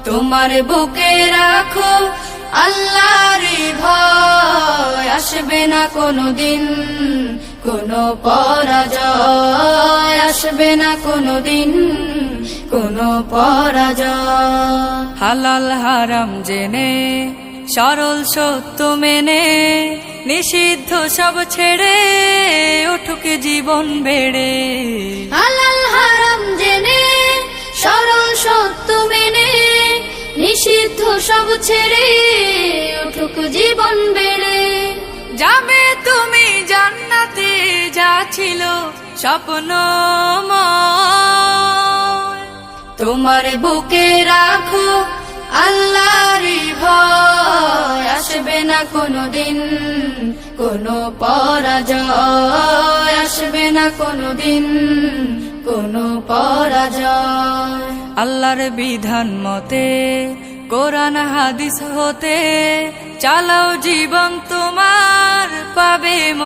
তোমার বুকে রাখো আল্লাহর ভয়, আসবে না কোনোদিন কোনো পরাজয়, আসবে না কোনোদিন কোনো পরাজয়। হালাল হারাম জেনে সরল সত্য মেনে নিষিদ্ধ সব ছেড়ে উঠুক জীবন বেড়ে। হালাল হারাম জেনে সরল সত্য মেনে নিষিদ্ধ সব ছেড়ে উঠুক জীবন বেড়ে। যাবে তুমি জান্নাতে যা ছিল স্বপ্নময়। তোমার বুকে রাখো আল্লাহর ভয়, আসবে না কোনোদিন কোনো পরাজয়, আসবে না কোনোদিন কোনো পরাজয়। আল্লাহর বিধান মতে কোরআন হাদিস হতে চালাও জীবন তোমার পাবে।